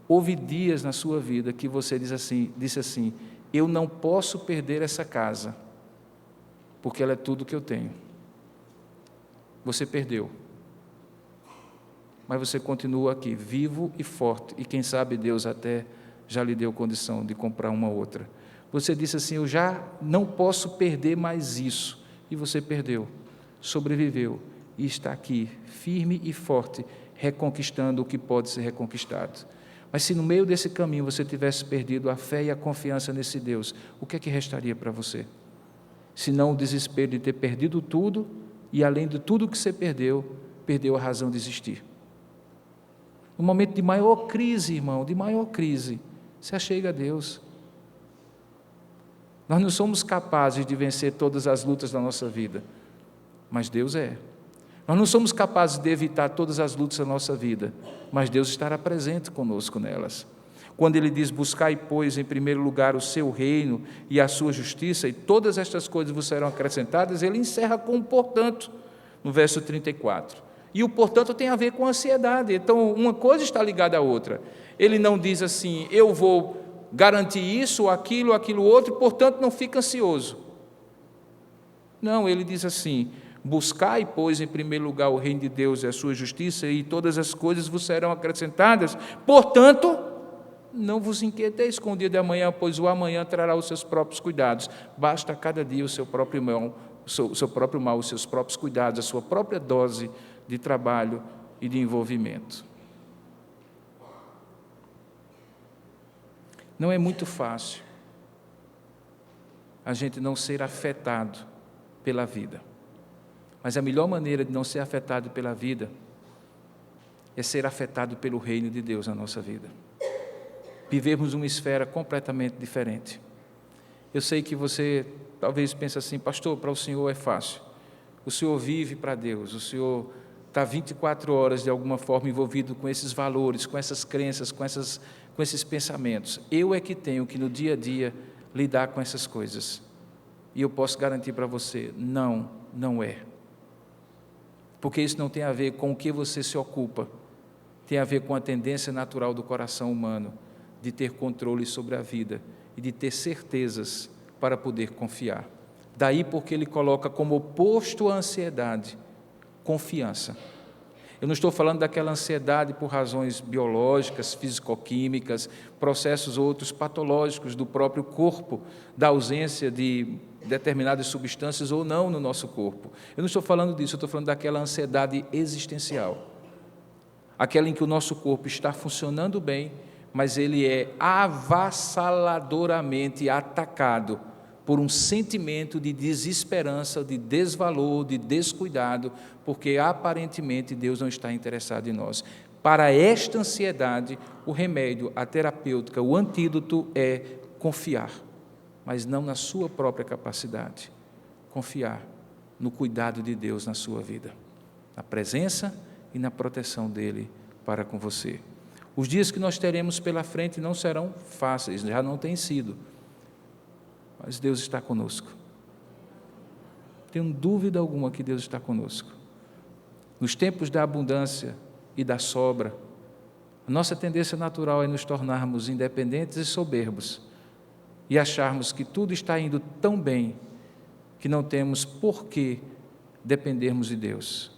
Houve dias na sua vida que você disse assim: eu não posso perder essa casa, porque ela é tudo que eu tenho. você perdeu. Mas você continua aqui, vivo e forte, e quem sabe Deus até já lhe deu condição de comprar uma outra. Você disse assim, eu já não posso perder mais isso, e você perdeu, sobreviveu, e está aqui, firme e forte, reconquistando o que pode ser reconquistado. Mas se no meio desse caminho você tivesse perdido a fé e a confiança nesse Deus, o que é que restaria para você? Se não o desespero de ter perdido tudo, e além de tudo que você perdeu, perdeu a razão de existir. No momento de maior crise, irmão, de maior crise, se achega a Deus. Nós não somos capazes de vencer todas as lutas da nossa vida, mas Deus é. Nós não somos capazes de evitar todas as lutas da nossa vida, mas Deus estará presente conosco nelas. Quando Ele diz, buscai, pois, em primeiro lugar o seu reino e a sua justiça, e todas estas coisas vos serão acrescentadas, Ele encerra com o portanto, no verso 34. E o portanto tem a ver com a ansiedade. Então, uma coisa está ligada à outra. Ele não diz assim, eu vou garantir isso, aquilo outro, portanto não fica ansioso. Não, ele diz assim, buscai, pois, em primeiro lugar o reino de Deus e a sua justiça, e todas as coisas vos serão acrescentadas. Portanto, não vos inquieteis com o dia de amanhã, pois o amanhã trará os seus próprios cuidados. Basta a cada dia o seu próprio mal, os seus próprios cuidados, a sua própria dose de trabalho e de envolvimento. Não é muito fácil a gente não ser afetado pela vida, mas a melhor maneira de não ser afetado pela vida é ser afetado pelo reino de Deus na nossa vida. Vivermos uma esfera completamente diferente. Eu sei que você talvez pense assim, pastor, para o senhor é fácil. O senhor vive para Deus, o senhor está 24 horas de alguma forma envolvido com esses valores, com essas crenças, com esses pensamentos. Eu é que tenho que no dia a dia lidar com essas coisas. E eu posso garantir para você, não é. Porque isso não tem a ver com o que você se ocupa, tem a ver com a tendência natural do coração humano de ter controle sobre a vida e de ter certezas para poder confiar. Daí porque ele coloca como oposto à ansiedade, confiança. Eu não estou falando daquela ansiedade por razões biológicas, físico-químicas, processos outros patológicos do próprio corpo, da ausência de determinadas substâncias ou não no nosso corpo. Eu não estou falando disso, eu estou falando daquela ansiedade existencial. Aquela em que o nosso corpo está funcionando bem, mas ele é avassaladoramente atacado por um sentimento de desesperança, de desvalor, de descuidado, porque aparentemente Deus não está interessado em nós. Para esta ansiedade, o remédio, a terapêutica, o antídoto é confiar, mas não na sua própria capacidade. Confiar no cuidado de Deus na sua vida, na presença e na proteção dEle para com você. Os dias que nós teremos pela frente não serão fáceis, já não têm sido, mas Deus está conosco. Tenho dúvida alguma que Deus está conosco. Nos tempos da abundância e da sobra, a nossa tendência natural é nos tornarmos independentes e soberbos e acharmos que tudo está indo tão bem que não temos por que dependermos de Deus.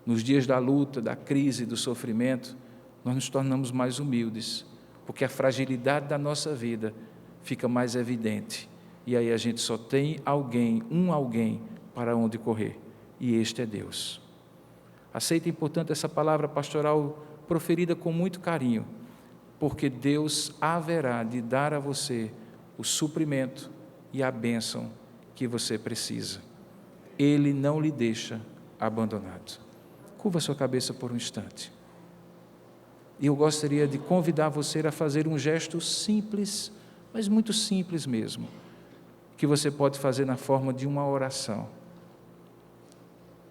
Nos dias da luta, da crise, do sofrimento, nós nos tornamos mais humildes, porque a fragilidade da nossa vida fica mais evidente. E aí a gente só tem alguém para onde correr, e este é Deus. Aceitem, portanto, essa palavra pastoral proferida com muito carinho, porque Deus haverá de dar a você o suprimento e a bênção que você precisa. Ele não lhe deixa abandonado. Curva sua cabeça por um instante. E eu gostaria de convidar você a fazer um gesto simples, mas muito simples mesmo, que você pode fazer na forma de uma oração.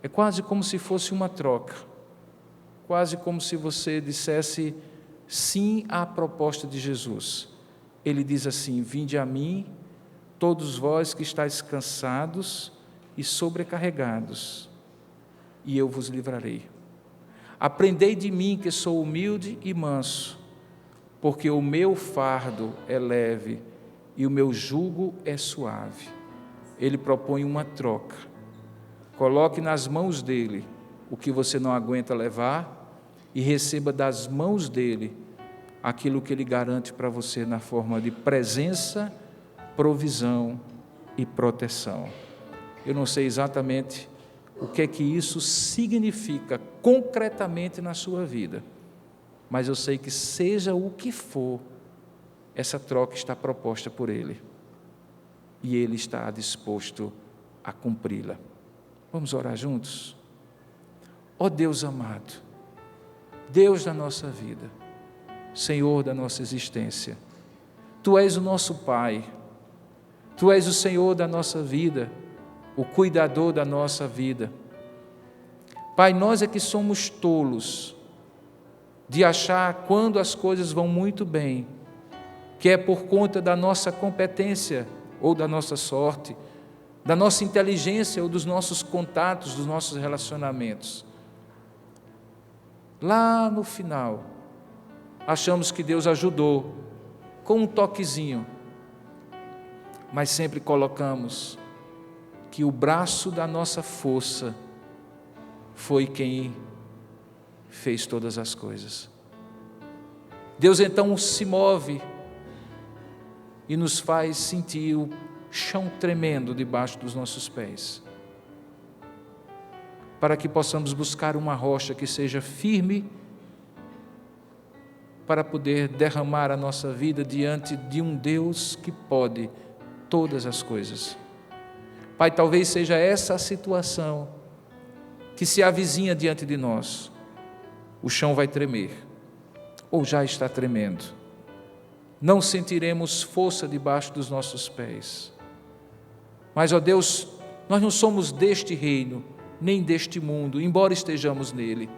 É quase como se fosse uma troca, quase como se você dissesse sim à proposta de Jesus. Ele diz assim: vinde a mim, todos vós que estáis cansados e sobrecarregados, e eu vos livrarei. Aprendei de mim, que sou humilde e manso, porque o meu fardo é leve e o meu jugo é suave. Ele propõe uma troca. Coloque nas mãos dele o que você não aguenta levar e receba das mãos dele aquilo que ele garante para você na forma de presença, provisão e proteção. Eu não sei exatamente o que é que isso significa concretamente na sua vida, mas eu sei que seja o que for, essa troca está proposta por ele e ele está disposto a cumpri-la. Vamos orar juntos? Ó Deus amado, Deus da nossa vida, Senhor da nossa existência, Tu és o nosso Pai, Tu és o Senhor da nossa vida, o cuidador da nossa vida. Pai, nós é que somos tolos de achar, quando as coisas vão muito bem, que é por conta da nossa competência ou da nossa sorte, da nossa inteligência ou dos nossos contatos, dos nossos relacionamentos. Lá no final, achamos que Deus ajudou com um toquezinho, mas sempre colocamos que o braço da nossa força foi quem fez todas as coisas. Deus então se move e nos faz sentir o chão tremendo debaixo dos nossos pés, para que possamos buscar uma rocha que seja firme, para poder derramar a nossa vida diante de um Deus que pode todas as coisas. Pai, talvez seja essa a situação que se avizinha diante de nós. O chão vai tremer, ou já está tremendo. Não sentiremos força debaixo dos nossos pés. Mas, ó Deus, nós não somos deste reino, nem deste mundo, embora estejamos nele.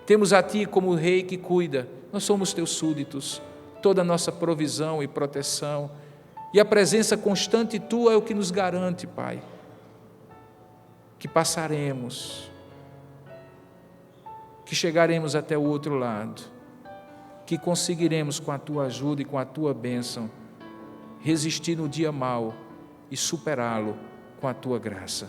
Temos a Ti como Rei que cuida, nós somos Teus súditos, toda a nossa provisão e proteção, e a presença constante Tua é o que nos garante, Pai, que passaremos, que chegaremos até o outro lado, que conseguiremos com a Tua ajuda e com a Tua bênção, resistir no dia mau e superá-lo com a Tua graça.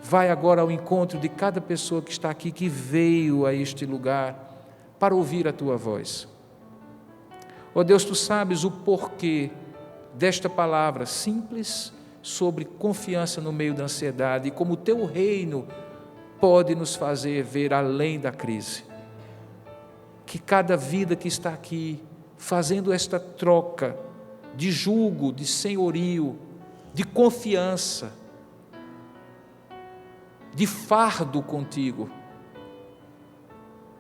Vai agora ao encontro de cada pessoa que está aqui, que veio a este lugar para ouvir a Tua voz. Ó Deus, Tu sabes o porquê desta palavra simples sobre confiança no meio da ansiedade e como o Teu reino pode nos fazer ver além da crise. Que cada vida que está aqui fazendo esta troca de jugo, de senhorio, de confiança, de fardo contigo,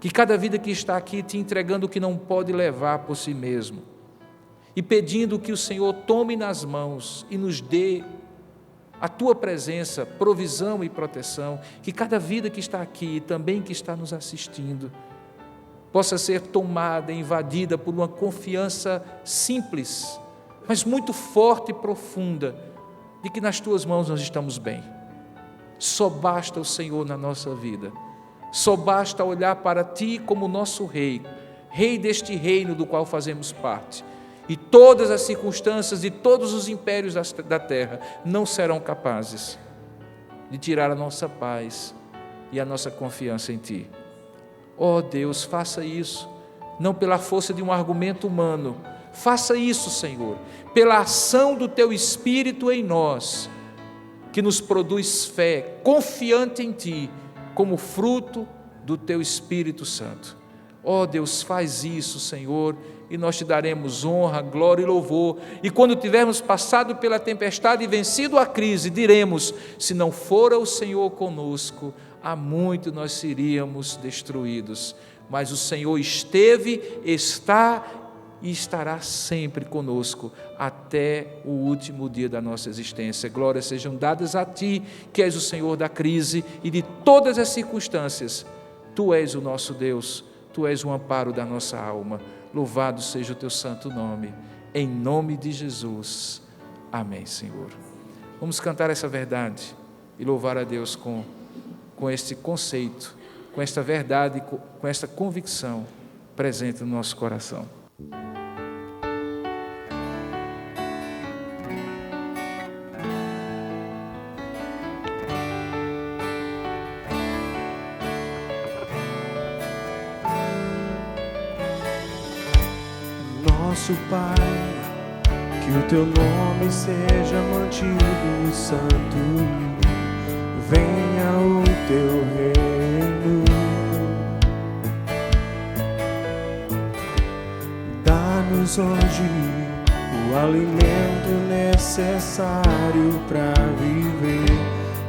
que cada vida que está aqui te entregando o que não pode levar por si mesmo e pedindo que o Senhor tome nas mãos e nos dê a Tua presença, provisão e proteção, que cada vida que está aqui e também que está nos assistindo possa ser tomada, invadida por uma confiança simples, mas muito forte e profunda, de que nas Tuas mãos nós estamos bem. Só basta o Senhor na nossa vida, só basta olhar para Ti como nosso Rei, Rei deste reino do qual fazemos parte, e todas as circunstâncias e todos os impérios da terra não serão capazes de tirar a nossa paz e a nossa confiança em Ti. Ó Deus, faça isso, não pela força de um argumento humano, faça isso, Senhor, pela ação do Teu Espírito em nós, que nos produz fé, confiante em Ti, como fruto do Teu Espírito Santo. Ó Deus, faz isso, Senhor, e nós Te daremos honra, glória e louvor, e quando tivermos passado pela tempestade e vencido a crise, diremos, se não fora o Senhor conosco, há muito nós seríamos destruídos, mas o Senhor esteve, está e estará sempre conosco até o último dia da nossa existência. Glórias sejam dadas a Ti, que és o Senhor da crise e de todas as circunstâncias. Tu és o nosso Deus, Tu és o amparo da nossa alma. Louvado seja o Teu santo nome, em nome de Jesus. Amém, Senhor. Vamos cantar essa verdade e louvar a Deus com este conceito, com esta verdade, com esta convicção presente no nosso coração. Nosso Pai, que o teu nome seja mantido santo, venha o teu reino. Dá-nos hoje o alimento necessário para viver,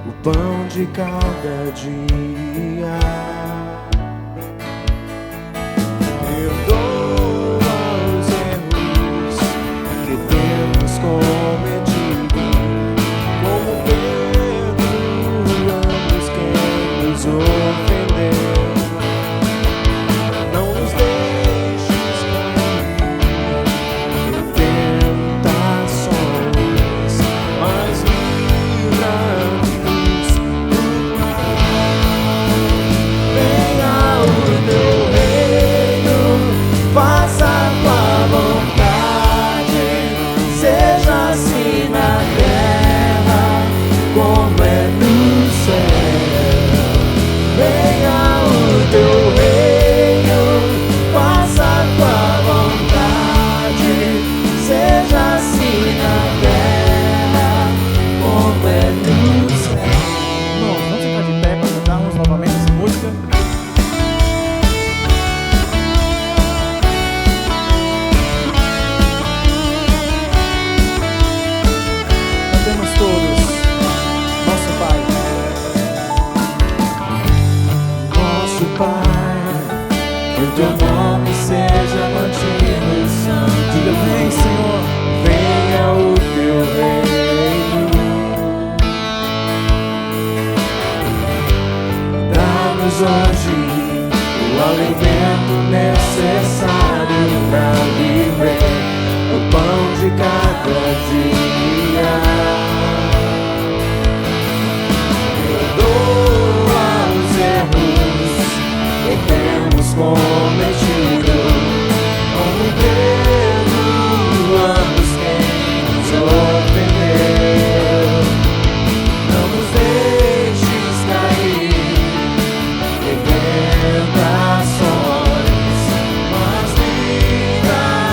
o pão de cada dia. Perdoa os erros que temos cometido, como perdoamos quem nos ofendeu. Não nos deixes cair em tentações, mas livra-nos do mal. Venha o teu reino, faça a tua vontade, seja assim na terra como é no céu. Venha o teu reino, faça a tua vontade, seja assim na terra como é no céu. Vamos ficar de pé para cantarmos novamente essa música. Cantemos todos. Nosso Pai. Nosso Pai, que o teu nome seja mantido santo. Diga, vem, Senhor. Venha o teu reino. Dá-nos hoje o alimento necessário para viver, o pão de cada dia. Perdoa os erros que temos cometido, como perdoamos quem nos ofendeu. Não nos deixes cair em tentações, mas livra-nos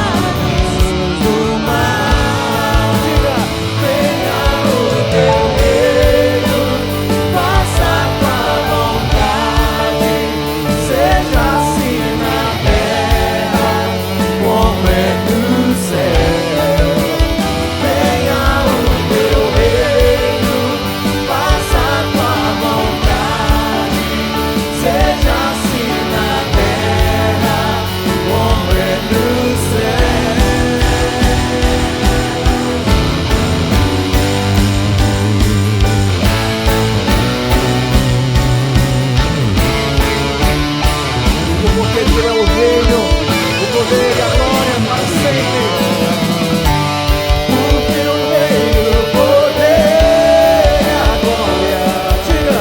do mal. Diga, venha o teu reino, faça a tua vontade, seja assim na terra como é no céu. Venha o teu reino, faça a tua vontade, seja assim na terra como é no céu. Porque tu é o reino, o poder e a glória para sempre. O teu reino, o poder e a glória, diga,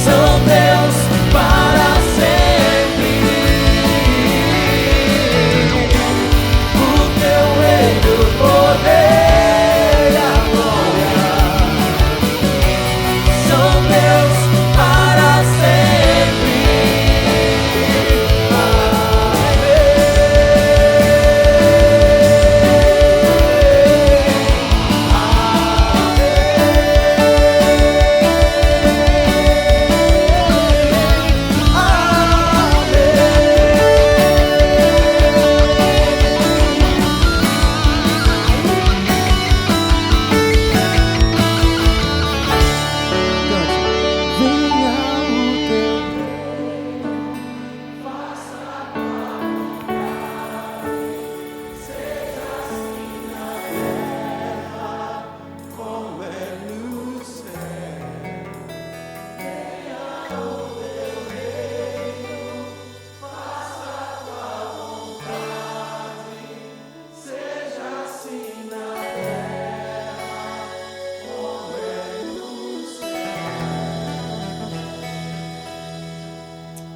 são Deus para sempre. O teu reino, o poder e a glória, são Deus para sempre.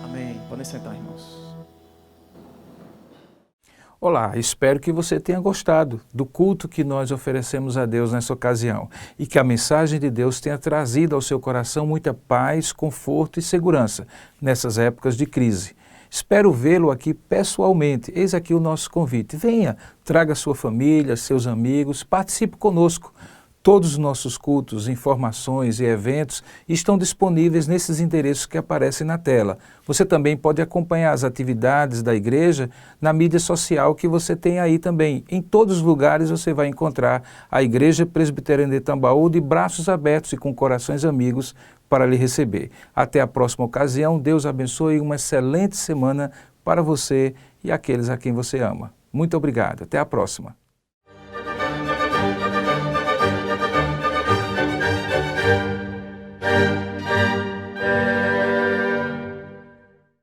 Amém. Podem sentar, irmãos. Olá, espero que você tenha gostado do culto que nós oferecemos a Deus nessa ocasião e que a mensagem de Deus tenha trazido ao seu coração muita paz, conforto e segurança nessas épocas de crise. Espero vê-lo aqui pessoalmente. Eis aqui o nosso convite. Venha, traga sua família, seus amigos, participe conosco. Todos os nossos cultos, informações e eventos estão disponíveis nesses endereços que aparecem na tela. Você também pode acompanhar as atividades da igreja na mídia social que você tem aí também. Em todos os lugares você vai encontrar a Igreja Presbiteriana de Tambaú de braços abertos e com corações amigos para lhe receber. Até a próxima ocasião. Deus abençoe e uma excelente semana para você e aqueles a quem você ama. Muito obrigado. Até a próxima.